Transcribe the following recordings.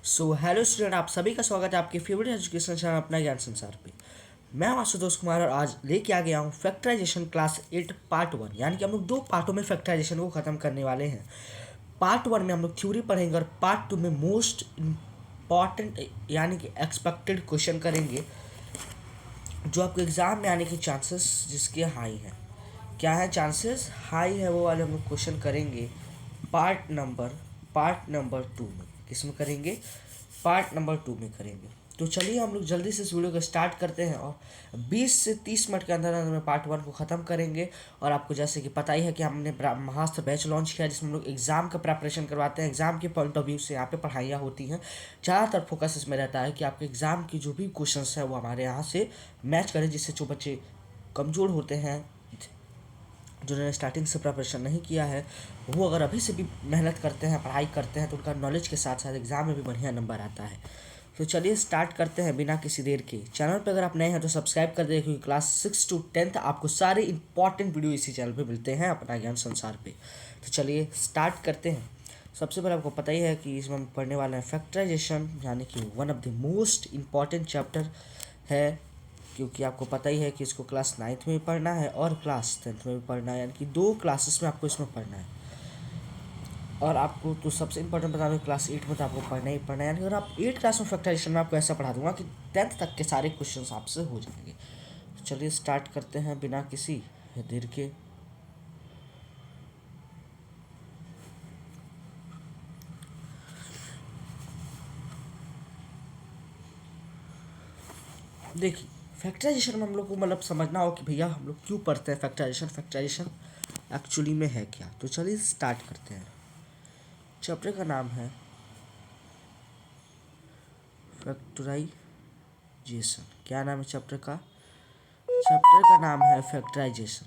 Hello student, आप सभी का स्वागत है आपके फेवरेट एजुकेशन चैनल अपना ज्ञान संसार पे। मैं हूं आशुतोष कुमार और आज लेके आ गया हूं फैक्टराइजेशन क्लास 8 पार्ट 1। यानी कि हम लोग दो पार्टों में फैक्टराइजेशन को ख़त्म करने वाले हैं। पार्ट 1 में हम लोग थ्योरी पढ़ेंगे और पार्ट 2 में मोस्ट इम्पॉर्टेंट यानी कि एक्सपेक्टेड क्वेश्चन करेंगे जो आपके एग्ज़ाम में आने के चांसेस जिसके हाई हैं। क्या है चांसेस हाई है वो वाले हम लोग क्वेश्चन करेंगे पार्ट नंबर 2 में। किस में करेंगे? पार्ट नंबर 2 में करेंगे। तो चलिए हम लोग जल्दी से इस वीडियो को स्टार्ट करते हैं और 20 से 30 मिनट के अंदर अंदर में पार्ट 1 को ख़त्म करेंगे। और आपको जैसे कि पता ही है कि हमने ब्रह्मास्त्र बैच लॉन्च किया जिसमें हम लोग एग्ज़ाम का प्रिपरेशन करवाते हैं। एग्ज़ाम के पॉइंट ऑफ व्यू से यहाँ पे पढ़ाइयाँ होती हैं। ज़्यादातर फोकस इसमें रहता है कि आपके एग्ज़ाम की जो भी क्वेश्चन है वो हमारे यहाँ से मैच करें, जिससे जो बच्चे कमज़ोर होते हैं, जिन्होंने स्टार्टिंग से प्रिपरेशन नहीं किया है, वो अगर अभी से भी मेहनत करते हैं, पढ़ाई करते हैं, तो उनका नॉलेज के साथ साथ एग्ज़ाम में भी बढ़िया नंबर आता है। तो चलिए स्टार्ट करते हैं बिना किसी देर के। चैनल पर अगर आप नए हैं तो सब्सक्राइब कर दें, क्योंकि क्लास 6 to 10 आपको सारे इंपॉर्टेंट वीडियो इसी चैनल पे मिलते हैं अपना ज्ञान संसार पे। तो चलिए स्टार्ट करते हैं। सबसे पहले आपको पता ही है कि इसमें हम पढ़ने वाले हैं फैक्टराइजेशन, यानी कि one of the most important chapter है, क्योंकि आपको पता ही है कि इसको क्लास 9th में भी पढ़ना है और क्लास 10th में भी पढ़ना है। यानी कि दो क्लासेस में आपको इसमें पढ़ना है। और आपको तो सबसे इंपॉर्टेंट बता दूँ, क्लास 8 में तो आपको पढ़ना ही पढ़ना है। यानी अगर आप 8 क्लास में फैक्टराइजेशन में आपको ऐसा पढ़ा दूंगा कि 10th तक के सारे क्वेश्चन आपसे हो जाएंगे। तो चलिए स्टार्ट करते हैं बिना किसी देर के। देखिए, फैक्टराइजेशन में हम लोग को मतलब समझना हो कि भैया हम लोग क्यों पढ़ते हैं फैक्टराइजेशन, फैक्टराइजेशन एक्चुअली में है क्या। तो चलिए स्टार्ट करते हैं। चैप्टर का नाम है फैक्टराइजेशन। क्या नाम है चैप्टर का? चैप्टर का नाम है फैक्टराइजेशन।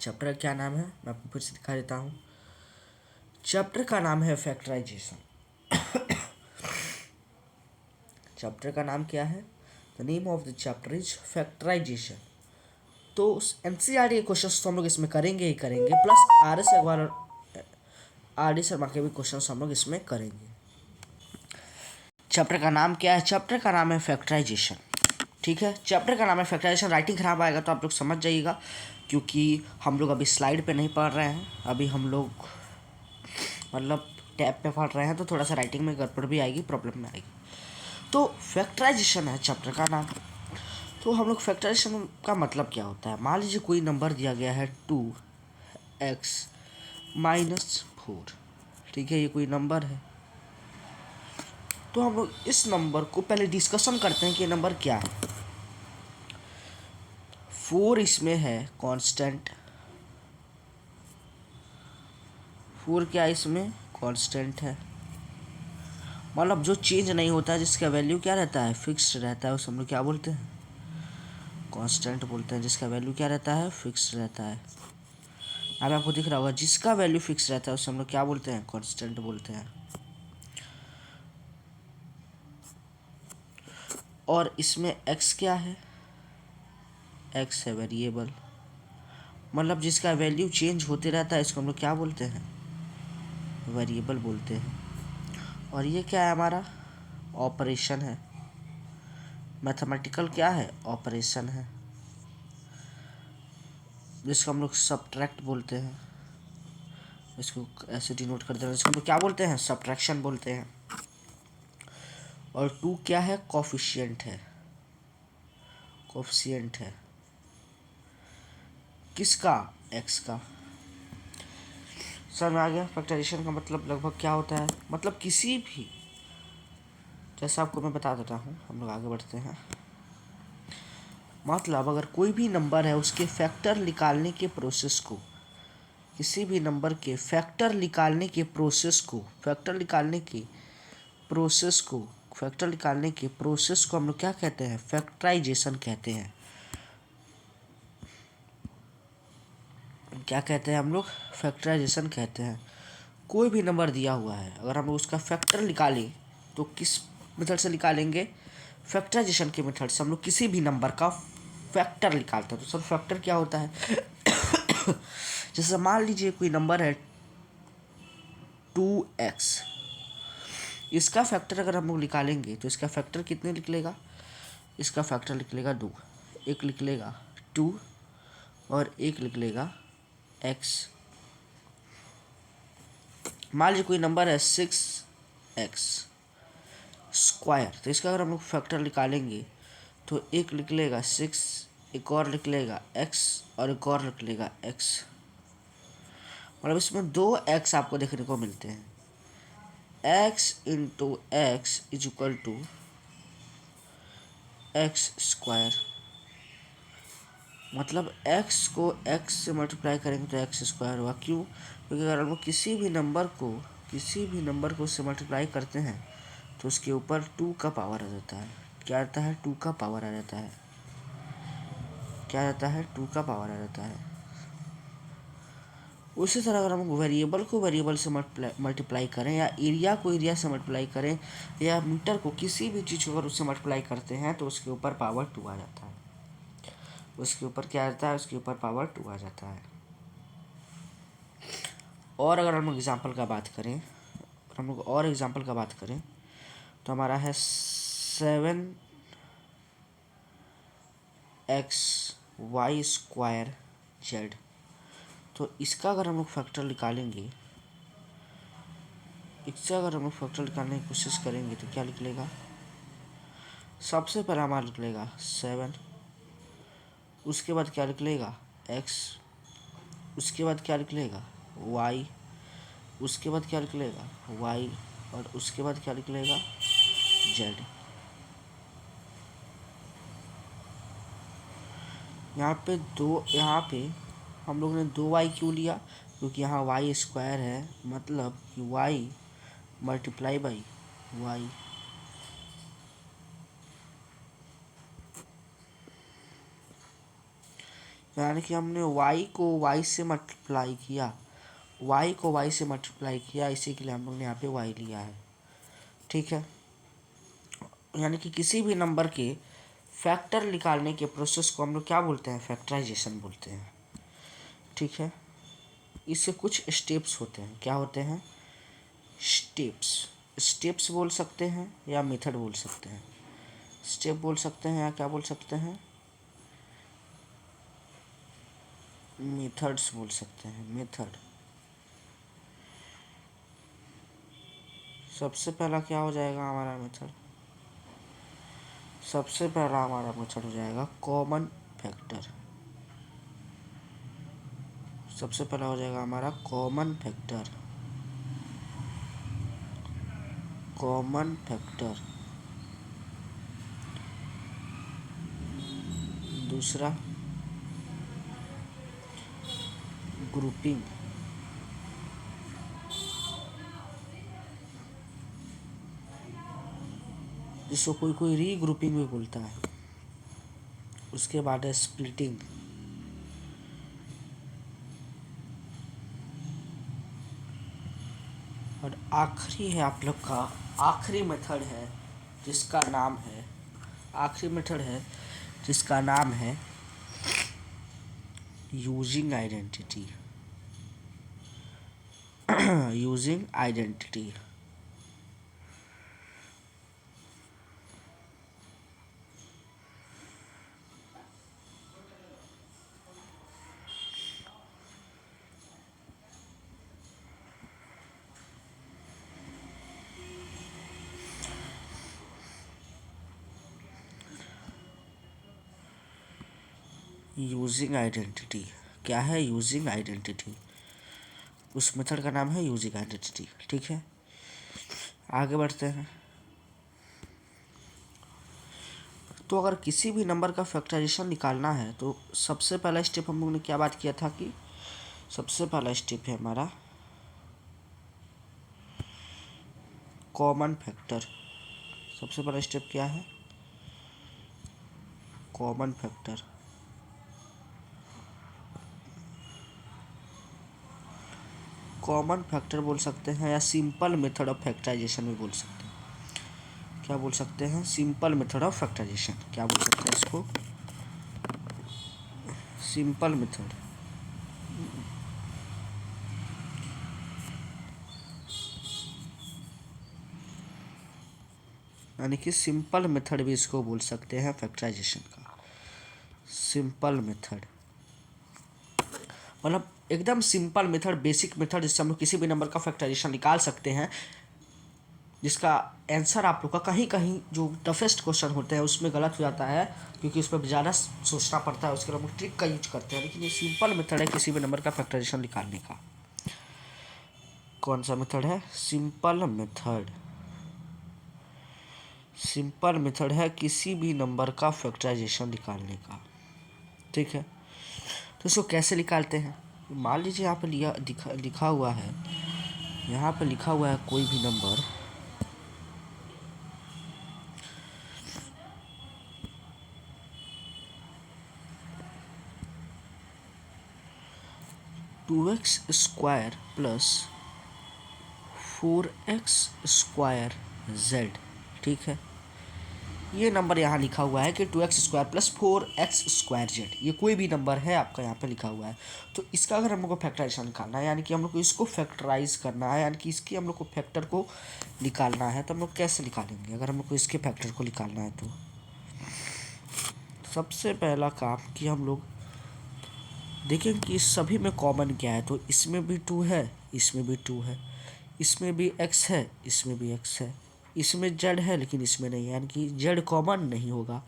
चैप्टर का क्या नाम है मैं आपको फिर से दिखा देता हूँ। चैप्टर का नाम है फैक्टराइजेशन। चैप्टर का नाम क्या है? The name of the chapter is factorisation. तो एनसीईआरटी के क्वेश्चन तो हम लोग इसमें करेंगे ही करेंगे, प्लस आर एस अग्रवाल और आर डी शर्मा के भी क्वेश्चन हम लोग इसमें करेंगे। चैप्टर का नाम क्या है? चैप्टर का नाम है फैक्टराइजेशन। ठीक है, चैप्टर का नाम है फैक्टराइजेशन। राइटिंग खराब आएगा तो आप लोग समझ जाइएगा, क्योंकि हम लोग अभी स्लाइड पे नहीं पढ़ रहे हैं। अभी हम लोग मतलब टैब पे पढ़ रहे हैं, तो थोड़ा सा राइटिंग में गड़बड़ भी आएगी, प्रॉब्लम में आएगी। तो फैक्टराइजेशन है चैप्टर का नाम। तो हम लोग फैक्टराइजेशन का मतलब क्या होता है? मान लीजिए कोई नंबर दिया गया है 2x-4। ठीक है, ये कोई नंबर है। तो हम लोग इस नंबर को पहले डिस्कशन करते हैं कि ये नंबर क्या है। 4 इसमें है कांस्टेंट। 4 क्या इसमें कांस्टेंट है, मतलब जो चेंज नहीं होता है, जिसका वैल्यू क्या रहता है, फिक्स्ड रहता है, उसे हम लोग क्या बोलते हैं? कांस्टेंट बोलते हैं। जिसका वैल्यू क्या रहता है, फिक्स्ड रहता है। अब आपको दिख रहा होगा, जिसका वैल्यू फिक्स रहता है उसे हम लोग क्या बोलते हैं? कांस्टेंट बोलते हैं। और इसमें x क्या है? x है वेरिएबल, मतलब जिसका वैल्यू चेंज होते रहता है, इसको हम लोग क्या बोलते हैं? वेरिएबल बोलते हैं। और ये क्या है हमारा? ऑपरेशन है। मैथमेटिकल क्या है? ऑपरेशन है, जिसको हम लोग सब्ट्रैक्ट बोलते हैं। इसको ऐसे डिनोट करते हैं, इसको हम लोग क्या बोलते हैं? सब्ट्रैक्शन बोलते हैं। और 2 क्या है? कोफिशिएंट है। कोफिशिएंट है किसका? x का। समझ में आ गया? फैक्टराइजेशन का मतलब लगभग क्या होता है, मतलब किसी भी, जैसा आपको मैं बता देता हूँ, हम लोग आगे बढ़ते हैं। मतलब अगर कोई भी नंबर है, उसके फैक्टर निकालने के प्रोसेस को, किसी भी नंबर के फैक्टर निकालने के प्रोसेस को, फैक्टर निकालने के प्रोसेस को, फैक्टर निकालने के प्रोसेस को हम लोग क्या कहते हैं? फैक्टराइजेशन कहते हैं। क्या कहते हैं हम लोग? फैक्टराइजेशन कहते हैं। कोई भी नंबर दिया हुआ है, अगर हम लोग उसका फैक्टर निकालें तो किस मेथड से निकालेंगे? फैक्टराइजेशन के मेथड से हम लोग किसी भी नंबर का फैक्टर निकालते हैं। तो सर फैक्टर क्या होता है? जैसे मान लीजिए कोई नंबर है 2x, इसका फैक्टर अगर हम लोग निकालेंगे तो इसका फैक्टर कितने निकलेगा, इसका फैक्टर निकलेगा 2, एक निकलेगा 2 और एक निकलेगा x। मान लीजिए कोई नंबर है 6x स्क्वायर, तो इसका अगर हम लोग फैक्टर निकालेंगे तो एक निकलेगा 6, एक और निकलेगा x और एक और निकलेगा x। मतलब इसमें 2x आपको देखने को मिलते हैं। x into X is equal to X square, मतलब x को x से मल्टीप्लाई करेंगे तो एक्स स्क्वायर हुआ। क्यों? क्योंकि अगर हम लोग किसी भी नंबर को उससे मल्टीप्लाई करते हैं तो उसके ऊपर 2 का पावर आ जाता है। क्या आता है? 2 का पावर आ जाता है। क्या आता है? 2 का पावर आ जाता है। उसी तरह अगर हम वेरिएबल को वेरिएबल से मल्टीप्लाई करें या एरिया को एरिया से मल्टीप्लाई करें या मीटर को किसी भी चीज़ को अगर उससे मल्टीप्लाई करते हैं तो उसके ऊपर पावर 2 आ जाता है। उसके ऊपर क्या आता है? उसके ऊपर पावर 2 आ जाता है। और अगर हम लोग एग्जाम्पल का बात करें, तो हमारा है 7xy स्क्वायर जेड। तो इसका अगर हम लोग फैक्टर निकालेंगे, निकालने की कोशिश करेंगे तो क्या निकलेगा? सबसे पहला हमारा निकलेगा 7, उसके बाद क्या निकलेगा? x, उसके बाद क्या निकलेगा? y, उसके बाद क्या निकलेगा? y और उसके बाद क्या निकलेगा? z। यहाँ पे हम लोग ने 2y क्यों लिया? क्योंकि यहाँ y स्क्वायर है, मतलब कि y मल्टीप्लाई बाई y। यानी कि हमने y को y से मल्टीप्लाई किया, इसी के लिए हम लोग ने यहाँ पे y लिया है। ठीक है, यानी कि किसी भी नंबर के फैक्टर निकालने के प्रोसेस को हम लोग क्या बोलते हैं? फैक्टराइजेशन बोलते हैं। ठीक है, इससे कुछ स्टेप्स होते हैं। क्या होते हैं? स्टेप्स बोल सकते हैं या मेथड बोल सकते हैं। स्टेप बोल सकते हैं या क्या बोल सकते हैं? मेथड्स बोल सकते हैं। मेथड सबसे पहला क्या हो जाएगा हमारा मेथड? सबसे पहला हमारा मेथड हो जाएगा कॉमन फैक्टर। सबसे पहला हो जाएगा हमारा कॉमन फैक्टर। दूसरा ग्रुपिंग, जिसको कोई कोई रीग्रुपिंग भी बोलता है। उसके बाद है स्प्लिटिंग। और आखिरी है आप लोग का आखिरी मेथड है जिसका नाम है using identity. Using identity. Using identity क्या है? यूजिंग आइडेंटिटी, उस मेथड का नाम है यूजिंग आइडेंटिटी। ठीक है, आगे बढ़ते हैं। तो अगर किसी भी नंबर का फैक्टराइजेशन निकालना है तो सबसे पहला स्टेप हम लोग ने क्या बात किया था कि सबसे पहला स्टेप है हमारा कॉमन फैक्टर। सबसे पहला स्टेप क्या है? Common factor. कॉमन फैक्टर बोल सकते हैं या सिंपल मेथड ऑफ फैक्टराइजेशन भी बोल सकते हैं। क्या बोल सकते हैं? Simple method of factorisation. क्या बोल सकते हैं इसको? Simple method. यानी कि सिंपल मेथड भी इसको बोल सकते हैं फैक्टराइजेशन का। सिंपल मेथड मतलब एकदम सिंपल मेथड, बेसिक मेथड, जिससे हम लोग किसी भी नंबर का फैक्टराइजेशन निकाल सकते हैं, जिसका आंसर आप लोग का कहीं कहीं जो टफेस्ट क्वेश्चन होते हैं उसमें गलत हो जाता है, क्योंकि उस पर ज़्यादा सोचना पड़ता है, उसके लिए हम लोग ट्रिक का यूज करते हैं। लेकिन ये सिंपल मेथड है किसी भी नंबर का फैक्टराइजेशन निकालने का। कौन सा मेथड है? Simple method. सिंपल मेथड है किसी भी नंबर का फैक्टराइजेशन निकालने का। ठीक है, तो इसको कैसे निकालते हैं? मान लीजिए यहाँ पे लिखा हुआ है, यहाँ पे लिखा हुआ है कोई भी number, two X square plus 4x² z। ठीक है, ये नंबर यहाँ लिखा हुआ है कि 2x² प्लस 4x² z। ये कोई भी नंबर है आपका यहाँ पे लिखा हुआ है। तो इसका अगर हम लोग को फैक्टराइजेशन निकालना है, यानी कि हम लोग को इसको फैक्टराइज करना है, यानी कि इसकी हम लोग को फैक्टर को निकालना है, तो हम लोग कैसे निकालेंगे? अगर हम लोग को इसके फैक्टर को निकालना है तो सबसे पहला काम कि हम लोग देखें कि इस सभी में कॉमन क्या है। तो इसमें भी 2 है, इसमें भी 2 है, इसमें भी x है, इसमें भी x है, इसमें z है लेकिन इसमें नहीं है, यानी कि z कॉमन नहीं होगा।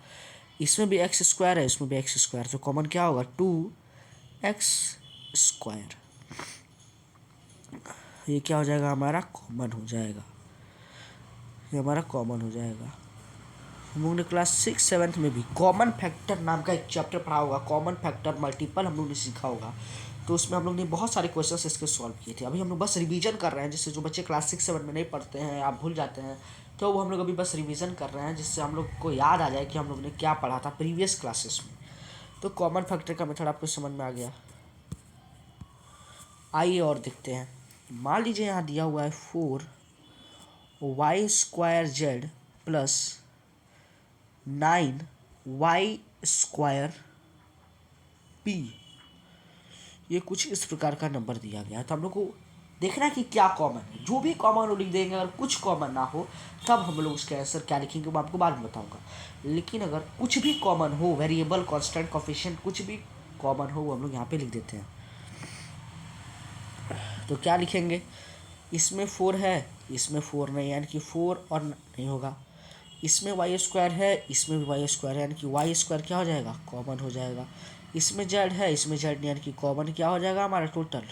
इसमें भी x² है, इसमें भी x², तो कॉमन क्या होगा? 2x²। ये क्या हो जाएगा? हमारा कॉमन हो जाएगा, ये हमारा कॉमन हो जाएगा। हम लोग ने क्लास 6-7 में भी कॉमन फैक्टर नाम का एक चैप्टर पढ़ा होगा। कॉमन फैक्टर मल्टीपल हम लोग ने सीखा होगा, तो उसमें हम लोग ने बहुत सारे क्वेश्चंस इसके सॉल्व किए थे। अभी हम लोग बस रिवीजन कर रहे हैं, जिससे जो बच्चे क्लास 6-7 में नहीं पढ़ते हैं, आप भूल जाते हैं, तो वो हम लोग अभी बस रिवीजन कर रहे हैं, जिससे हम लोग को याद आ जाए कि हम लोग ने क्या पढ़ा था प्रीवियस क्लासेस में। तो कॉमन फैक्टर का मेथड आपको समझ में आ गया। आइए और देखते हैं। मान लीजिए यहाँ दिया हुआ है 4y² z plus 9y² p। ये कुछ इस प्रकार का नंबर दिया गया है। तो हम लोग को देखना है कि क्या कॉमन है। जो भी कॉमन हो लिख देंगे, अगर कुछ कॉमन ना हो तब हम लोग उसका आंसर क्या लिखेंगे वो आपको बाद में बताऊंगा। लेकिन अगर कुछ भी कॉमन हो, वेरिएबल, कांस्टेंट, कोफिशिएंट, कुछ भी कॉमन हो वो हम लोग यहाँ पे लिख देते हैं। तो क्या लिखेंगे? इसमें 4 है, इसमें 4 नहीं, यानी कि 4 और नहीं होगा। इसमें y² है, इसमें भी y² है, यानी कि y² क्या हो जाएगा? कॉमन हो जाएगा। इसमें z है, इसमें z नहीं, यानी कि कॉमन क्या हो जाएगा? हमारा टोटल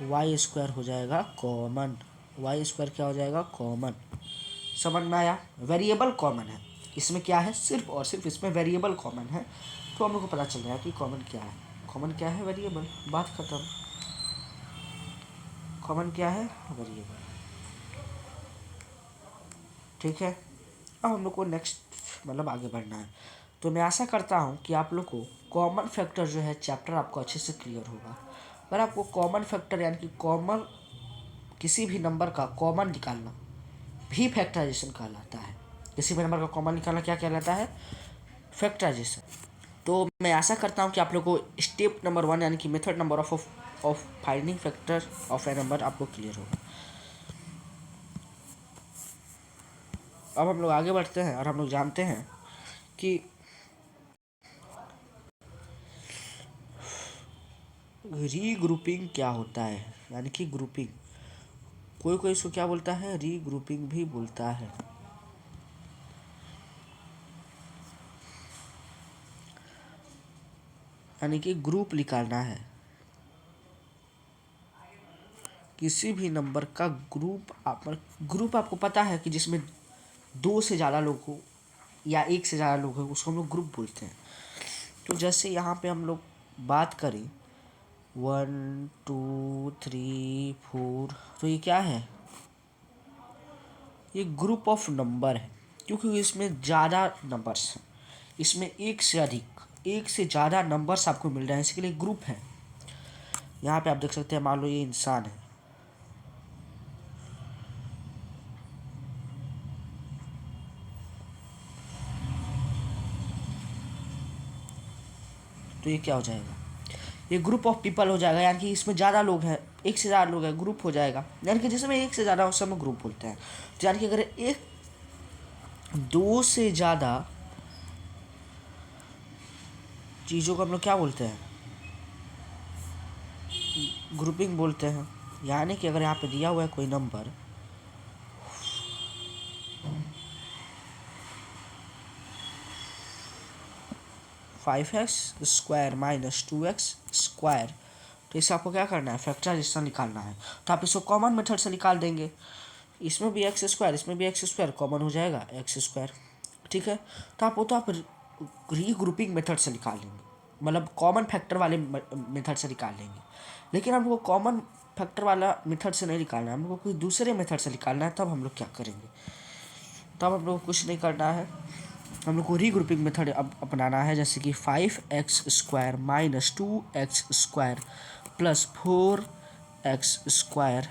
y² हो जाएगा कॉमन। y² क्या हो जाएगा? कॉमन। समझ में आया? वेरिएबल कॉमन है, इसमें क्या है? सिर्फ और सिर्फ इसमें वेरिएबल कॉमन है। तो हम लोग को पता चल रहा है कि कॉमन क्या है। कॉमन क्या है? वेरिएबल। बात खत्म। कॉमन क्या है? वेरिएबल। ठीक है, अब हम लोग को नेक्स्ट मतलब आगे बढ़ना है। तो मैं आशा करता हूँ कि आप लोग को कॉमन फैक्टर जो है चैप्टर आपको अच्छे से क्लियर होगा। अगर आपको कॉमन फैक्टर यानी कि कॉमन किसी भी नंबर का कॉमन निकालना भी फैक्टराइजेशन कहलाता है। किसी भी नंबर का कॉमन निकालना क्या कहलाता है? फैक्टराइजेशन। तो मैं आशा करता हूँ कि आप लोग को स्टेप नंबर 1 यानी कि method number of finding factor of A number आपको क्लियर होगा। अब हम लोग आगे बढ़ते हैं और हम लोग जानते हैं कि रीग्रुपिंग क्या होता है, यानी कि ग्रुपिंग। कोई कोई इसको क्या बोलता है? रीग्रुपिंग भी बोलता है। यानी कि ग्रुप निकालना है, किसी भी नंबर का ग्रुप आपको पता है कि जिसमें 2 से ज़्यादा लोग हो या 1 से ज़्यादा लोग हो, उसको हम लोग ग्रुप बोलते हैं। तो जैसे यहाँ पे हम लोग बात करें 1 2 3 4, तो ये क्या है? ये ग्रुप ऑफ नंबर है, क्योंकि इसमें ज़्यादा नंबर्स हैं। इसमें एक से ज़्यादा नंबर्स आपको मिल रहे हैं, इसके लिए ग्रुप है। यहाँ पे आप देख सकते हैं, मान लो ये इंसान है, तो ये क्या हो जाएगा? ये ग्रुप ऑफ पीपल हो जाएगा, यानी कि इसमें ज़्यादा लोग हैं, एक से ज़्यादा लोग हैं, ग्रुप हो जाएगा। यानी कि जिसमें एक से ज़्यादा उस समय ग्रुप बोलते हैं। तो यानी कि अगर एक दो से ज़्यादा चीज़ों को हम लोग क्या बोलते हैं, ग्रुपिंग बोलते हैं। यानी कि अगर यहाँ पे दिया हुआ है कोई नंबर 5x² माइनस 2x², तो इसे आपको क्या करना है, फैक्टराइजेशन निकालना है। तो आप इसको कॉमन मेथड से निकाल देंगे। इसमें भी x², इसमें भी x², कॉमन हो जाएगा x²। ठीक है, तो आप रीग्रुपिंग मेथड से निकाल लेंगे, मतलब कॉमन फैक्टर वाले मेथड से निकाल लेंगे। लेकिन हमको कॉमन फैक्टर वाला मेथड से नहीं निकालना है, हमको कोई दूसरे मेथड से निकालना है। तब हम लोग क्या करेंगे, तब हम लोग कुछ नहीं करना है, हम लोग को रीग्रुपिंग मेथड अब अपनाना है। जैसे कि 5x² minus 2x² plus 4x²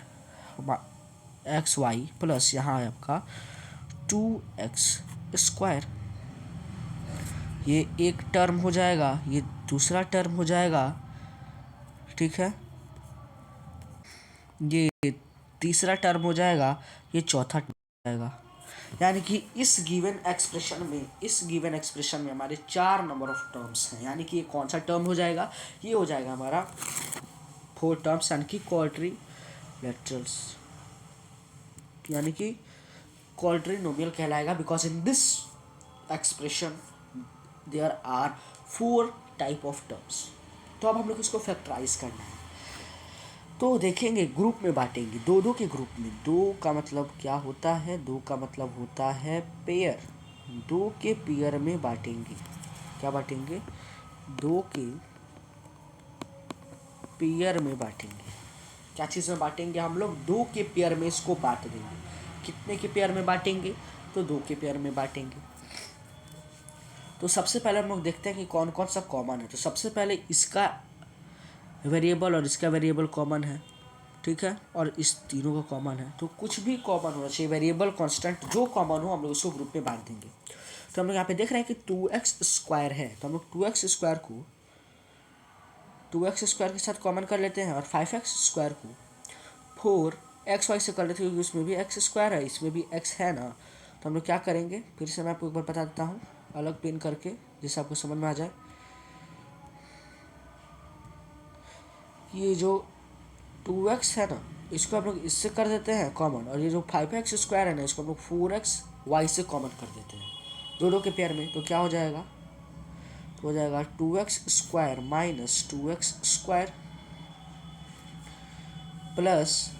xy plus यहाँ है आपका 2x²। ये एक टर्म हो जाएगा, ये दूसरा टर्म हो जाएगा। ठीक है, ये तीसरा टर्म हो जाएगा, ये चौथा टर्म हो जाएगा। यानी कि इस गिवन एक्सप्रेशन में हमारे 4 नंबर ऑफ टर्म्स हैं। यानी कि ये कौन सा टर्म हो जाएगा, ये हो जाएगा हमारा 4 टर्म्स, यानी कि क्वाड्रिलेटरल्स, यानी कि क्वाड्रिनोमियल कहलाएगा। Because in this expression there are 4 type of terms. तो अब हम लोग इसको फैक्टराइज करना है। तो देखेंगे, ग्रुप में बांटेंगे, दो दो के ग्रुप में। दो का मतलब क्या होता है, दो का मतलब होता है पेयर। दो के पेयर में बांटेंगे। क्या बांटेंगे, दो के पेयर में बांटेंगे। क्या चीज़ में बांटेंगे, हम लोग दो के पेयर में इसको बांट देंगे। कितने के पेयर में बांटेंगे, तो दो के पेयर में बांटेंगे। तो सबसे पहले हम लोग देखते हैं कि कौन कौन सा कॉमन है। तो सबसे पहले इसका वेरिएबल और इसका वेरिएबल कॉमन है। ठीक है, और इस तीनों का कॉमन है। तो कुछ भी कॉमन होना चाहिए, वेरिएबल कांस्टेंट जो कॉमन हो हम लोग उसको ग्रुप में बांट देंगे। तो हम लोग यहाँ पे देख रहे हैं कि 2x² है, तो हम लोग 2x² को 2x² के साथ कॉमन कर लेते हैं, और 5x² को 4xy से कर लेते हैं, क्योंकि उसमें भी x² है, इसमें भी x है ना। तो हम लोग क्या करेंगे, फिर से मैं आपको एक बार बता देता हूँ अलग पेन करके, जिससे आपको समझ में आ जाए। ये जो 2x है ना, इसको हम लोग इससे कर देते हैं कॉमन, और ये जो 5x² है ना, इसको हम लोग 4xy से कॉमन कर देते हैं दोनों के पेयर में। तो क्या हो जाएगा, तो हो जाएगा 2x² minus 2x² plus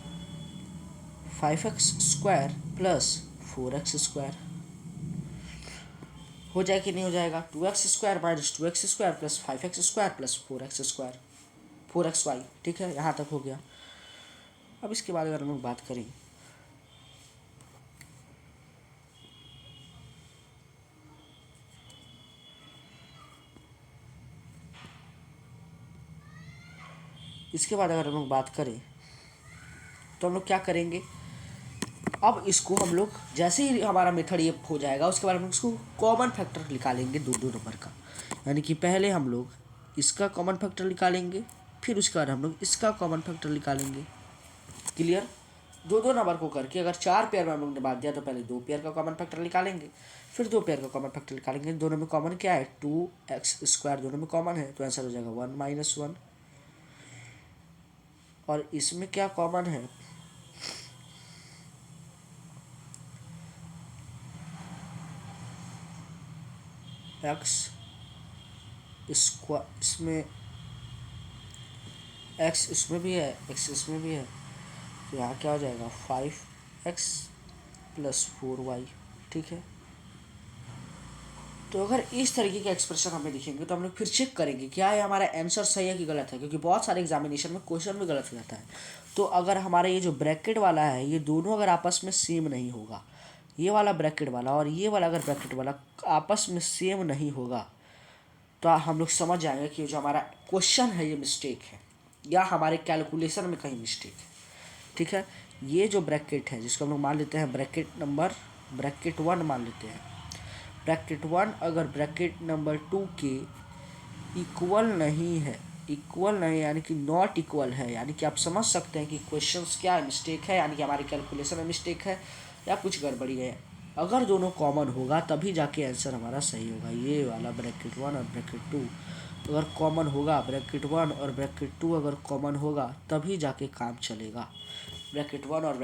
5x² plus 4x²। हो जाए कि नहीं हो जाएगा, 2x² minus 2x² plus 5x² plus 4x², 4xy। ठीक है, यहाँ तक हो गया। अब इसके बाद अगर हम लोग बात करें, इसके बाद अगर हम लोग बात करें तो हम लोग क्या करेंगे, अब इसको हम लोग जैसे ही हमारा मेथड ये हो जाएगा, उसके बाद हम लोग इसको कॉमन फैक्टर निकालेंगे दो दो नंबर का। यानी कि पहले हम लोग इसका कॉमन फैक्टर निकालेंगे, फिर उसके बाद हम लोग इसका कॉमन फैक्टर निकालेंगे। क्लियर, दो दो नंबर को करके अगर 4 पेयर में हम लोग ने बांट दिया, तो पहले 2 पेयर का कॉमन फैक्टर निकालेंगे, फिर 2 पेयर का कॉमन फैक्टर निकालेंगे। दोनों में कॉमन क्या है, 2x², दोनों में कॉमन है, तो आंसर हो जाएगा 1 - 1। और इसमें क्या कॉमन है, इसमें x इसमें भी है, x इसमें भी है, तो यहाँ क्या हो जाएगा 5x प्लस 4y। ठीक है, तो अगर इस तरीके के एक्सप्रेशन हमें दिखेंगे, तो हम लोग फिर चेक करेंगे क्या है हमारा आंसर सही है कि गलत है, क्योंकि बहुत सारे एग्जामिनेशन में क्वेश्चन भी गलत हो जाता है। तो अगर हमारा ये जो ब्रैकेट वाला है, ये दोनों अगर आपस में सेम नहीं होगा, ये वाला ब्रैकेट वाला और ये वाला अगर ब्रैकेट वाला आपस में सेम नहीं होगा, तो हम लोग समझ जाएंगे कि जो हमारा क्वेश्चन है ये मिस्टेक है, या हमारे कैलकुलेशन में कहीं मिस्टेक है। ठीक है, ये जो ब्रैकेट है, जिसको हम लोग मान लेते हैं ब्रैकेट 1 मान लेते हैं। ब्रैकेट 1 अगर ब्रैकेट नंबर 2 के इक्वल नहीं है, यानी कि नॉट इक्वल है, यानी कि आप समझ सकते हैं कि क्वेश्चंस क्या मिस्टेक है, यानी कि हमारी कैलकुलेशन में मिस्टेक है या कुछ गड़बड़ी है। अगर दोनों कॉमन होगा तभी जाके आंसर हमारा सही होगा। ये वाला ब्रैकेट 1 और ब्रैकेट 2 अगर कॉमन होगा, ब्रैकेट 1 और ब्रैकेट 2 अगर कॉमन होगा तभी जाके काम चलेगा। ब्रैकेट 1 और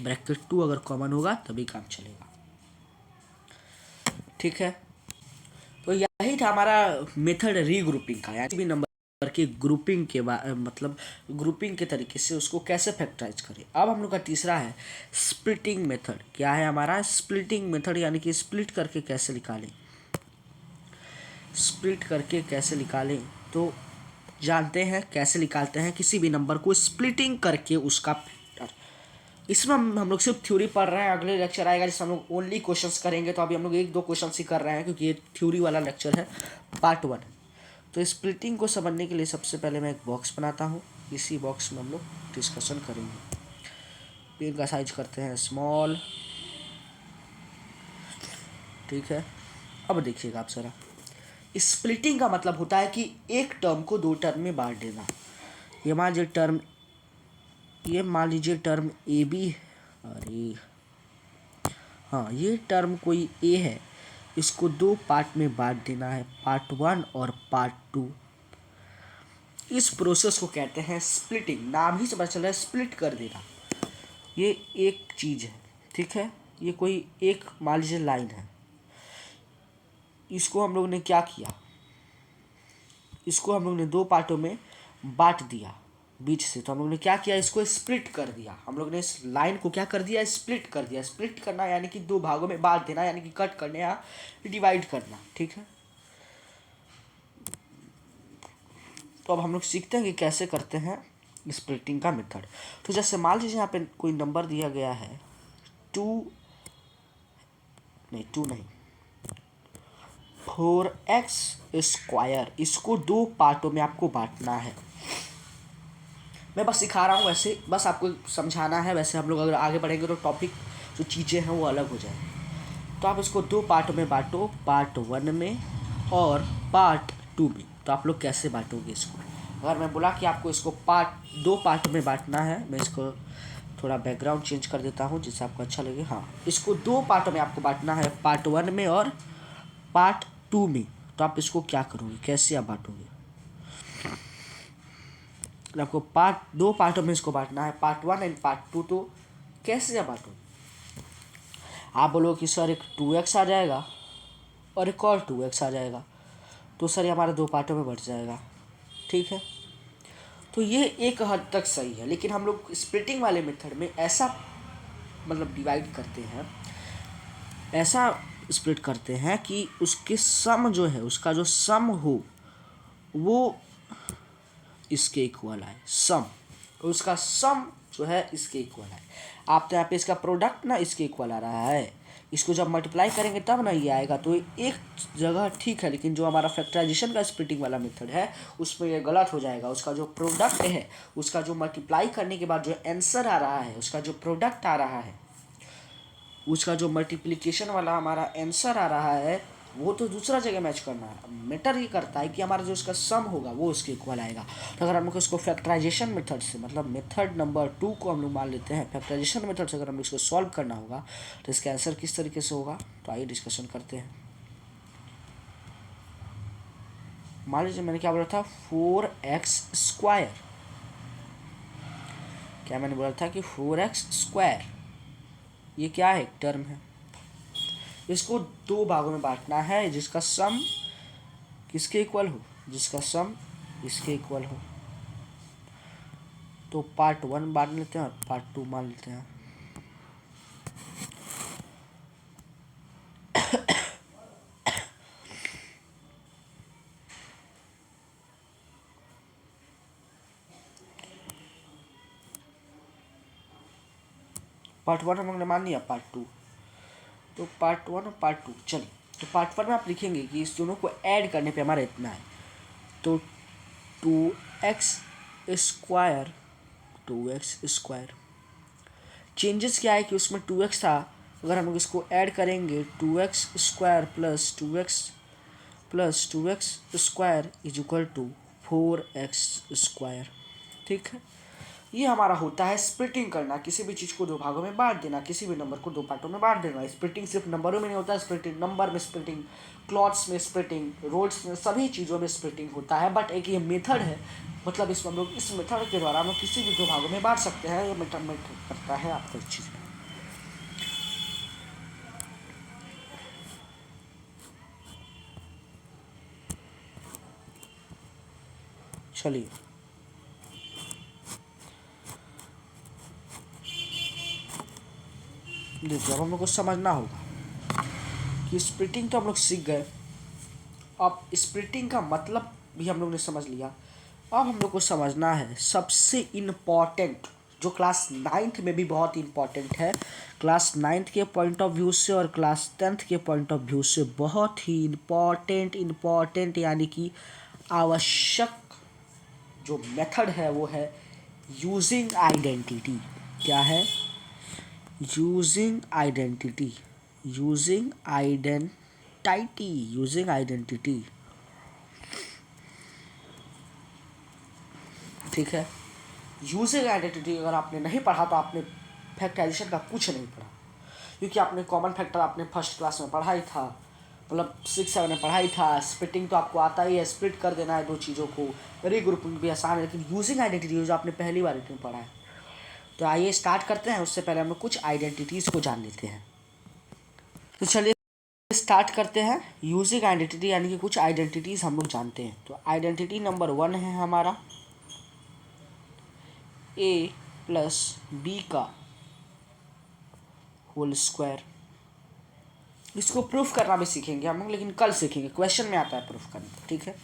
ब्रैकेट 2 अगर कॉमन होगा तभी काम चलेगा। ठीक है, तो यही था हमारा मेथड रीग्रुपिंग का, यानी भी नंबर की ग्रुपिंग के मतलब ग्रुपिंग के तरीके से उसको कैसे फैक्टराइज करें। अब हम लोग का तीसरा है स्प्लिटिंग मेथड। क्या है हमारा स्प्लिटिंग मेथड, यानी कि स्प्लिट करके कैसे निकालें। स्प्लिट करके कैसे निकालें, तो जानते हैं कैसे निकालते हैं किसी भी नंबर को स्प्लिटिंग करके उसका फैक्टर। इसमें हम लोग सिर्फ थ्योरी पढ़ रहे हैं। अगले लेक्चर आएगा जिसमें हम लोग ओनली क्वेश्चंस करेंगे, तो अभी हम लोग 1-2 क्वेश्चन ही कर रहे हैं क्योंकि ये थ्योरी वाला लेक्चर है, पार्ट 1। तो स्प्लिटिंग को समझने के लिए सबसे पहले मैं एक बॉक्स बनाता हूँ। इसी बॉक्स में हम लोग डिस्कशन करेंगे। पेन का साइज करते हैं स्मॉल। ठीक है, अब देखिएगा आप जरा, स्प्लिटिंग का मतलब होता है कि एक टर्म को 2 टर्म में बांट देना। ये मान लीजिए टर्म ए बी, अरे हाँ, ये टर्म कोई ए है, इसको 2 पार्ट में बांट देना है, पार्ट 1 और पार्ट 2। इस प्रोसेस को कहते हैं स्प्लिटिंग। नाम ही से पता चल रहा है स्प्लिट कर देना। ये एक चीज़ है, ठीक है। ये कोई एक मान लीजिए लाइन है, इसको हम लोग ने क्या किया, इसको हम लोग ने 2 पार्टों में बांट दिया बीच से। तो हम लोग ने क्या किया, इसको स्प्लिट कर दिया। हम लोग ने इस लाइन को क्या कर दिया, स्प्लिट कर दिया। स्प्लिट करना यानी कि 2 भागों में बांट देना, यानी कि कट करना या डिवाइड करना। ठीक है, तो अब हम लोग सीखते हैं कि कैसे करते हैं स्प्लिटिंग का मेथड। तो जैसे मान लीजिए यहाँ पे कोई नंबर दिया गया है 2 नहीं 4x²। इसको 2 पार्टों में आपको बांटना है। मैं बस सिखा रहा हूँ, वैसे बस आपको समझाना है। वैसे हम लोग अगर आगे बढ़ेंगे तो टॉपिक जो चीज़ें हैं वो अलग हो जाए। तो आप इसको 2 पार्टों में बांटो, पार्ट 1 में और पार्ट 2 में। तो आप लोग कैसे बांटोगे इसको, अगर मैं बोला कि आपको इसको 2 पार्ट में बांटना है, मैं इसको थोड़ा बैकग्राउंड चेंज कर देता हूँ जिससे आपको अच्छा लगे। हाँ, इसको 2 पार्टों में आपको बांटना है, पार्ट 1 में और पार्ट 2 में। तो आप इसको क्या करोगे, कैसे आप बांटोगे। आपको 2 पार्टों में इसको बांटना है, पार्ट 1 एंड पार्ट 2। तो कैसे आप बांटोगे, आप बोलो कि सर एक 2x आ जाएगा और एक और 2x आ जाएगा, तो सर ये हमारे 2 पार्टों में बट जाएगा। ठीक है, तो ये एक हद तक सही है। लेकिन हम लोग स्प्लिटिंग वाले मेथड में ऐसा मतलब डिवाइड करते हैं, ऐसा स्प्लिट करते हैं कि उसके सम जो है, उसका जो सम हो वो इसके इक्वल है। सम, उसका सम जो है इसके इक्वल है। आप तो यहाँ पे इसका प्रोडक्ट ना इसके इक्वल आ रहा है, इसको जब मल्टीप्लाई करेंगे तब ना ये आएगा। तो एक जगह ठीक है, लेकिन जो हमारा फैक्टराइजेशन का स्प्लिटिंग वाला मेथड है उसमें ये गलत हो जाएगा। उसका जो प्रोडक्ट है, उसका जो मल्टीप्लाई करने के बाद जो आंसर आ रहा है, उसका जो प्रोडक्ट आ रहा है, उसका जो मल्टीप्लिकेशन वाला हमारा आंसर आ रहा है, वो तो दूसरा जगह मैच करना है। मैटर ये करता है कि हमारा जो इसका सम होगा वो उसके इक्वल आएगा। तो अगर हम लोग इसको फैक्टराइजेशन मेथड से, मतलब मेथड नंबर 2 को हम लोग मान लेते हैं, फैक्टराइजेशन मेथड से अगर हम लोग इसको सॉल्व करना होगा तो इसका आंसर किस तरीके से होगा, तो आइए डिस्कशन करते हैं। मान लीजिए मैंने क्या बोला था, 4x²। क्या मैंने बोला था कि 4x², ये क्या है, एक टर्म है। इसको 2 भागों में बांटना है जिसका सम किसके इक्वल हो, जिसका सम इसके इक्वल हो। तो पार्ट 1 मान लेते हैं और पार्ट 2 मान लेते हैं। पार्ट 1 हम लोगों ने मान लिया, पार्ट 2। तो पार्ट 1 और पार्ट 2, चलिए। तो पार्ट 1 में आप लिखेंगे कि इस दोनों को ऐड करने पे हमारा इतना है। तो 2x², 2x²। चेंजेस क्या है कि उसमें 2x था, अगर हम लोग इसको ऐड करेंगे 2x² plus 2x plus 2x² is equal to 4x²। ठीक है, ये हमारा होता है स्प्लिटिंग करना, किसी भी चीज़ को दो भागों में बांट देना, किसी भी नंबर को दो पार्टों में बांट देना। स्प्लिटिंग सिर्फ नंबरों में नहीं होता, स्प्लिटिंग नंबर में स्प्लिटिंग, क्लॉथ्स में स्प्लिटिंग, रोड्स में, सभी चीज़ों में स्प्लिटिंग होता है। बट एक ये मेथड है, मतलब इसमें हम लोग इस मेथड के द्वारा हम लोग किसी भी दो भागों में बांट सकते हैं। ये मेथड करता है आपको इस चीज़ में। चलिए देखिए, अब हम लोग को समझना होगा कि स्प्लिटिंग तो हम लोग सीख गए, अब स्प्लिटिंग का मतलब भी हम लोग ने समझ लिया। अब हम लोग को समझना है सबसे इम्पॉर्टेंट, जो क्लास 9th में भी बहुत इम्पॉर्टेंट है, क्लास 9th के पॉइंट ऑफ व्यू से और क्लास 10th के पॉइंट ऑफ व्यू से बहुत ही इम्पॉर्टेंट यानी कि आवश्यक जो मेथड है वो है यूजिंग आइडेंटिटी। क्या है? Using identity, using identity, using identity. ठीक है, यूजिंग आइडेंटिटी अगर आपने नहीं पढ़ा तो आपने फैक्टराइजेशन का कुछ नहीं पढ़ा, क्योंकि आपने कॉमन फैक्टर आपने फर्स्ट क्लास में पढ़ा ही था, मतलब 6-7 में पढ़ा ही था। स्प्लिटिंग तो आपको आता ही है, स्प्लिट कर देना है दो चीज़ों को। रीग्रुपिंग भी आसान है, लेकिन यूजिंग आइडेंटिटी जो आपने पहली बार इतनी पढ़ा है। तो आइए स्टार्ट करते हैं, उससे पहले हम लोग कुछ आइडेंटिटीज़ को जान लेते हैं। तो चलिए स्टार्ट करते हैं। यूजिंग आइडेंटिटी यानी कि कुछ आइडेंटिटीज़ हम लोग जानते हैं। तो आइडेंटिटी नंबर 1 है हमारा a प्लस बी का होल स्क्वायर। इसको प्रूफ करना भी सीखेंगे हम लोग, लेकिन कल सीखेंगे, क्वेश्चन में आता है प्रूफ करना। ठीक है,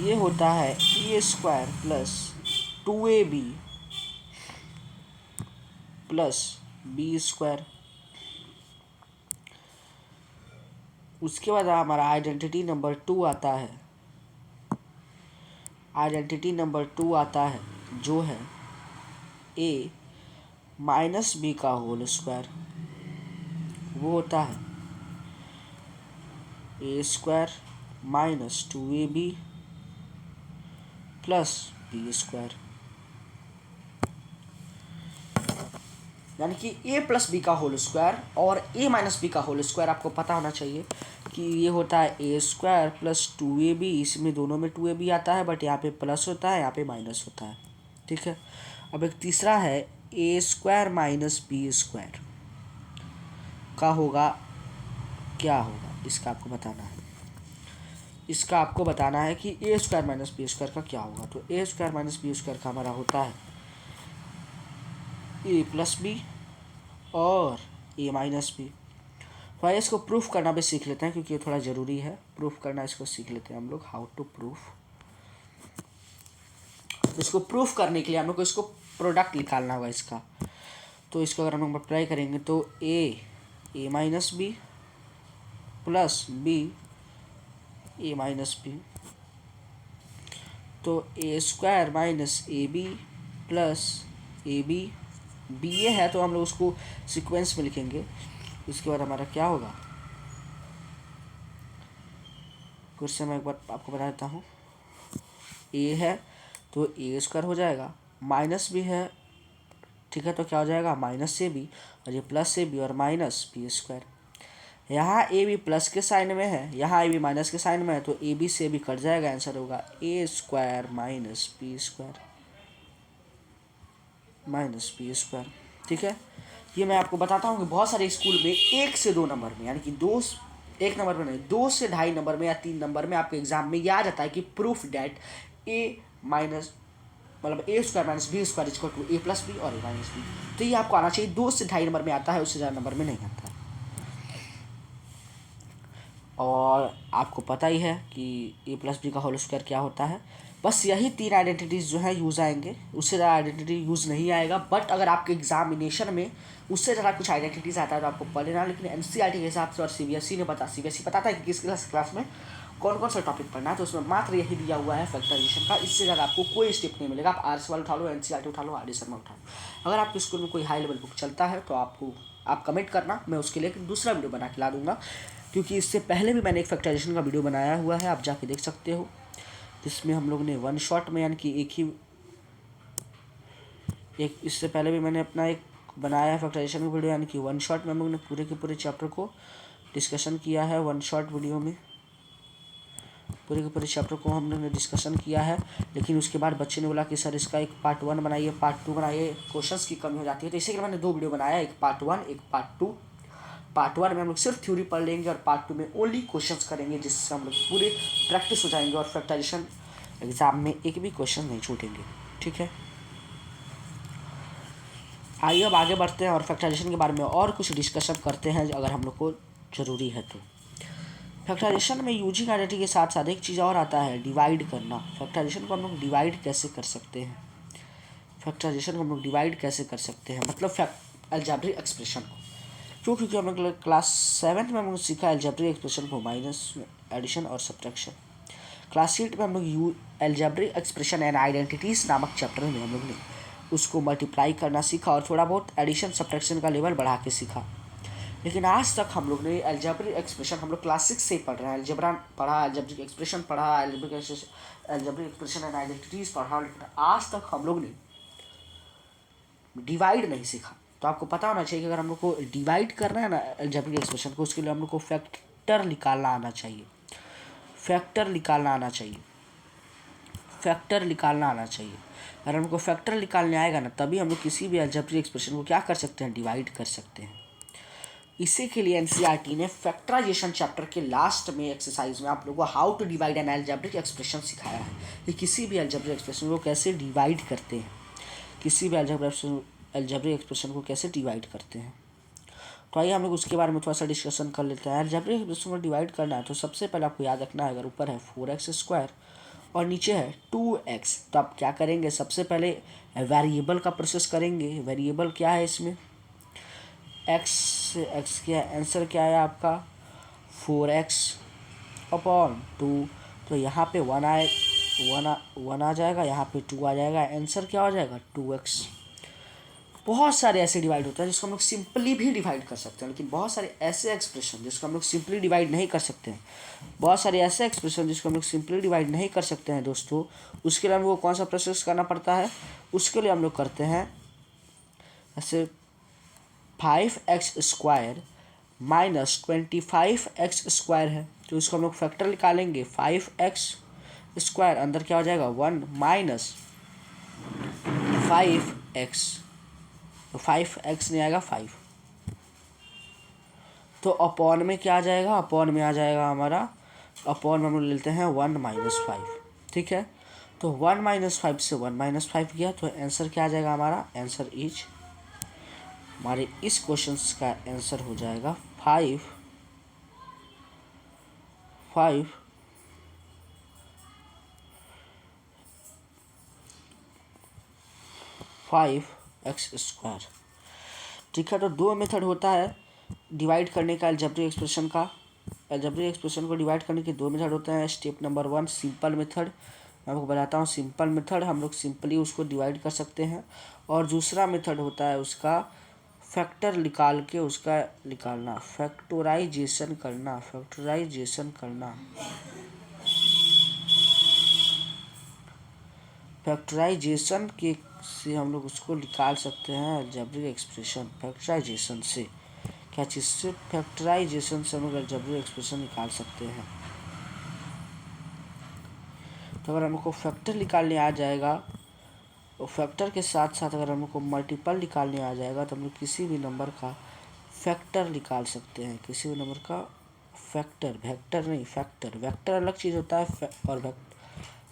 ये होता है a square plus 2ab plus b square. उसके बाद हमारा आइडेंटिटी नंबर 2 आता है, आइडेंटिटी नंबर 2 आता है जो है a माइनस बी का होल स्क्वायर। वो होता है a square minus 2ab plus b square, यानी कि a प्लस बी का होल स्क्वायर और a माइनस बी का होल स्क्वायर आपको पता होना चाहिए कि ये होता है ए स्क्वायर प्लस 2ab। इसमें दोनों में 2ab आता है, बट यहाँ पे प्लस होता है, यहाँ पे माइनस होता है। ठीक है, अब एक तीसरा है a square minus b square का होगा, क्या होगा इसका आपको बताना है। इसका आपको बताना है कि ए स्क्वायर माइनस बी स्क्वायर का क्या होगा। तो a square minus b square का हमारा होता है ए प्लस बी और ए माइनस बी। तो आइए इसको प्रूफ करना भी सीख लेते हैं, क्योंकि ये थोड़ा ज़रूरी है प्रूफ करना। इसको सीख लेते हैं हम लोग, हाउ टू प्रूफ। इसको प्रूफ करने के लिए हम लोग को इसको प्रोडक्ट निकालना होगा इसका। तो इसको अगर हम लोग अप्लाई करेंगे तो a minus b plus b a minus b, तो a square minus a b plus a b, b a है तो हम लोग उसको सीक्वेंस में लिखेंगे। उसके बाद हमारा क्या होगा, क्वेश्चन मैं एक बार आपको बता देता हूँ। ए है तो ए स्क्वायर हो जाएगा, माइनस भी है, ठीक है, तो क्या हो जाएगा माइनस ए बी, और ये प्लस ए बी और माइनस बी स्क्वायर। यहाँ ए बी प्लस के साइन में है, यहाँ ए बी माइनस के साइन में है, तो ए बी से भी कट जाएगा, आंसर होगा a square minus b square minus b square. ठीक है, ये मैं आपको बताता हूँ कि बहुत सारे स्कूल में 1 से 2 नंबर में, यानी कि 1 नंबर में नहीं, 2 से 2.5 नंबर में या 3 नंबर में आपके एग्जाम में यह आ जाता है कि प्रूफ डैट ए माइनस मतलब a square minus b square equal to a plus b और ए माइनस बी। तो ये आपको आना चाहिए, 2 से 2.5 नंबर में आता है, उससे ज़्यादा नंबर में नहीं आता है। और आपको पता ही है कि ए प्लस बी का होल स्क्वायर क्या होता है। बस यही 3 आइडेंटिटीज़ जो है यूज़ आएंगे, उससे ज़्यादा आइडेंटिटी यूज़ नहीं आएगा। बट अगर आपके एग्जामिनेशन में उससे ज़्यादा कुछ आइडेंटिटीज़ आता है तो आपको पढ़ लेना। लेकिन एनसीईआरटी के हिसाब से और सीबीएसई ने सीबीएसई बताता है कि किस क्लास में कौन कौन सा टॉपिक पढ़ना है, तो उसमें मात्र यही दिया हुआ है फैक्टराइजेशन का। इससे ज़्यादा आपको कोई स्टेप नहीं मिलेगा। आप आरएस वाला उठा लो, एनसीईआरटी उठा लो, आर शर्मा उठा लो। अगर आपके स्कूल में कोई हाई लेवल बुक चलता है तो आप कमेंट करना, मैं उसके लिए दूसरा वीडियो बना के ला दूंगा। क्योंकि इससे पहले भी मैंने एक फैक्टराइजेशन का वीडियो बनाया हुआ है, आप जाके देख सकते हो, जिसमें हम लोग ने वन शॉट में यानी कि इससे पहले भी मैंने अपना एक बनाया है फैक्टराइजेशन का वीडियो, यानी कि वन शॉट में हम लोग ने पूरे के पूरे चैप्टर को डिस्कशन किया है। वन शॉट वीडियो में पूरे के पूरे चैप्टर को हम लोग ने डिस्कशन किया है। लेकिन उसके बाद बच्चे ने बोला कि सर इसका एक पार्ट 1 बनाइए, पार्ट 2 बनाइए, क्वेश्चंस की कमी हो जाती है, तो इसी के लिए मैंने 2 वीडियो बनाया, एक पार्ट 1 एक पार्ट 2। पार्ट 1 में हम लोग सिर्फ थ्योरी पढ़ लेंगे और पार्ट 2 में ओनली क्वेश्चंस करेंगे, जिससे हम लोग पूरे प्रैक्टिस हो जाएंगे और फैक्टराइजेशन एग्जाम में एक भी क्वेश्चन नहीं छूटेंगे। ठीक है, आइए अब आगे बढ़ते हैं और फैक्टराइजेशन के बारे में और कुछ डिस्कशन करते हैं अगर हम लोग को ज़रूरी है तो। फैक्टराइजेशन में यूजिंग आइडेंटिटी के साथ साथ एक चीज़ और आता है, डिवाइड करना। फैक्टराइजेशन को हम लोग डिवाइड कैसे कर सकते हैं, फैक्टराइजेशन को हम लोग डिवाइड कैसे कर सकते हैं, मतलब अलजेब्रिक एक्सप्रेशन को। क्यों? क्योंकि हम लोग क्लास 7 में हम लोग सीखा अलजेब्रिक एक्सप्रेशन को, माइनस, एडिशन और सब्ट्रैक्शन। क्लास 8 में हम लोग अलजेब्रिक एक्सप्रेशन एंड आइडेंटिटीज़ नामक चैप्टर में हम लोग ने उसको मल्टीप्लाई करना सीखा और थोड़ा बहुत एडिशन सब्ट्रैक्शन का लेवल बढ़ा के सीखा। लेकिन आज तक हम लोग ने अलजेब्रिक एक्सप्रेशन हम लोग क्लास 6 से ही पढ़ रहे हैं। अलजेब्रा पढ़ा, अलजेब्रिक एक्सप्रेशन पढ़ा, अलजेब्रिक एक्सप्रेशन एंड आइडेंटिटीज़ पढ़ा, लेकिन आज तक हम लोग ने डिवाइड नहीं सीखा। तो आपको पता होना चाहिए कि अगर हम लोग को डिवाइड करना है ना अलजेब्रिक एक्सप्रेशन को, उसके लिए हम लोग को फैक्टर निकालना आना चाहिए, फैक्टर निकालना आना चाहिए, फैक्टर निकालना आना चाहिए। अगर हमको फैक्टर निकालने आएगा ना, तभी हम लोग किसी भी अलजेब्रिक एक्सप्रेशन को क्या कर सकते हैं, डिवाइड कर सकते हैं। इसी के लिए एनसीईआरटी ने फैक्टराइजेशन चैप्टर के लास्ट में एक्सरसाइज में आप लोगों को how to divide an algebraic expression सिखाया है, कि किसी भी अलजेब्रिक एक्सप्रेशन को कैसे डिवाइड करते हैं, किसी भी अलजेब्रिक एक्सप्रेशन को कैसे डिवाइड करते हैं। तो आइए हम लोग उसके बारे में थोड़ा सा डिस्कशन कर लेते हैं। अलजेब्रिक एक्सप्रेशन को डिवाइड करना है तो सबसे पहले आपको याद रखना है, अगर ऊपर है 4x² और नीचे है 2x, तो आप क्या करेंगे, सबसे पहले वेरिएबल का प्रोसेस करेंगे। वेरिएबल क्या है इसमें, x क्या है, आंसर क्या है आपका 4x/2। तो यहाँ पे 1 आ जाएगा, यहाँ पे 2 आ जाएगा, आंसर क्या हो जाएगा 2x। बहुत सारे ऐसे डिवाइड होते हैं जिसको हम लोग सिंपली भी डिवाइड कर सकते हैं, लेकिन बहुत सारे ऐसे एक्सप्रेशन जिसको हम लोग सिंपली डिवाइड नहीं कर सकते हैं, बहुत सारे ऐसे एक्सप्रेशन जिसको हम लोग सिंपली डिवाइड नहीं कर सकते हैं दोस्तों, उसके लिए हमको कौन सा प्रोसेस करना पड़ता है, उसके लिए हम लोग करते हैं ऐसे 5x² माइनस 25x² है, तो इसको हम लोग फैक्टर निकालेंगे। 5x², अंदर क्या हो जाएगा 1 माइनस 5x, तो 5x नहीं आएगा 5, तो अपॉन में क्या आ जाएगा, अपॉन में आ जाएगा हमारा, अपॉन में हम लोग लेते हैं 1 - 5। ठीक है, तो 1 - 5 से 1 - 5 गया, तो आंसर क्या आ जाएगा हमारा, आंसर इज, हमारे इस क्वेश्चन का आंसर हो जाएगा 5x²। ठीक है, तो 2 मेथड होता है डिवाइड करने का अलजेब्रिक एक्सप्रेशन का। अलजेब्रिक एक्सप्रेशन को डिवाइड करने के 2 मेथड होते हैं। स्टेप नंबर 1 सिंपल मेथड, मैं आपको बताता हूँ। सिंपल मेथड हम लोग सिंपली उसको डिवाइड कर सकते हैं, और दूसरा मेथड होता है उसका फैक्टर निकाल के उसका निकालना, फैक्टराइजेशन करना, फैक्टराइजेशन करना, फैक्टराइजेशन के से हम लोग उसको निकाल सकते हैं अलजेब्रिक एक्सप्रेशन। फैक्टराइजेशन से क्या चीज़ से, फैक्टराइजेशन से हम लोग अलजेब्रिक एक्सप्रेशन निकाल सकते हैं। तो अगर हमको फैक्टर निकालने आ जाएगा, और फैक्टर के साथ साथ अगर हमको मल्टीपल निकालने आ जाएगा, तो हम लोग किसी भी नंबर का फैक्टर निकाल सकते हैं, किसी भी नंबर का फैक्टर, वेक्टर नहीं फैक्टर। वेक्टर अलग चीज़ होता है और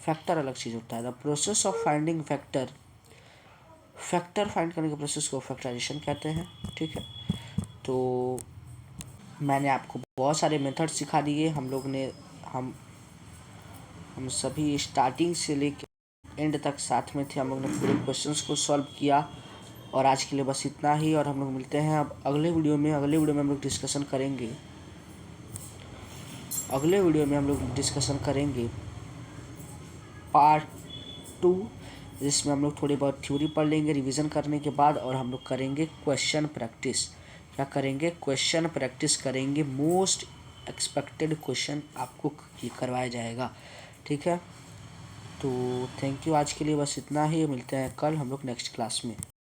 फैक्टर अलग चीज़ होता है। The process of finding factor, factor find करने के प्रोसेस को फैक्टराइजेशन कहते हैं। ठीक है, तो मैंने आपको बहुत सारे मेथड सिखा दिए। हम लोग ने हम सभी स्टार्टिंग से लेकर एंड तक साथ में थे। हम लोग ने पूरे क्वेश्चंस को सॉल्व किया, और आज के लिए बस इतना ही। और हम लोग मिलते हैं अब अगले वीडियो में। अगले वीडियो में हम लोग डिस्कशन करेंगे, अगले वीडियो में हम लोग डिस्कशन करेंगे पार्ट 2, जिसमें हम लोग थोड़ी बहुत थ्योरी पढ़ लेंगे रिवीजन करने के बाद, और हम लोग करेंगे क्वेश्चन प्रैक्टिस। क्या करेंगे, क्वेश्चन प्रैक्टिस करेंगे। मोस्ट एक्सपेक्टेड क्वेश्चन आपको करवाया जाएगा। ठीक है, तो थैंक यू, आज के लिए बस इतना ही। मिलते हैं कल हम लोग नेक्स्ट क्लास में।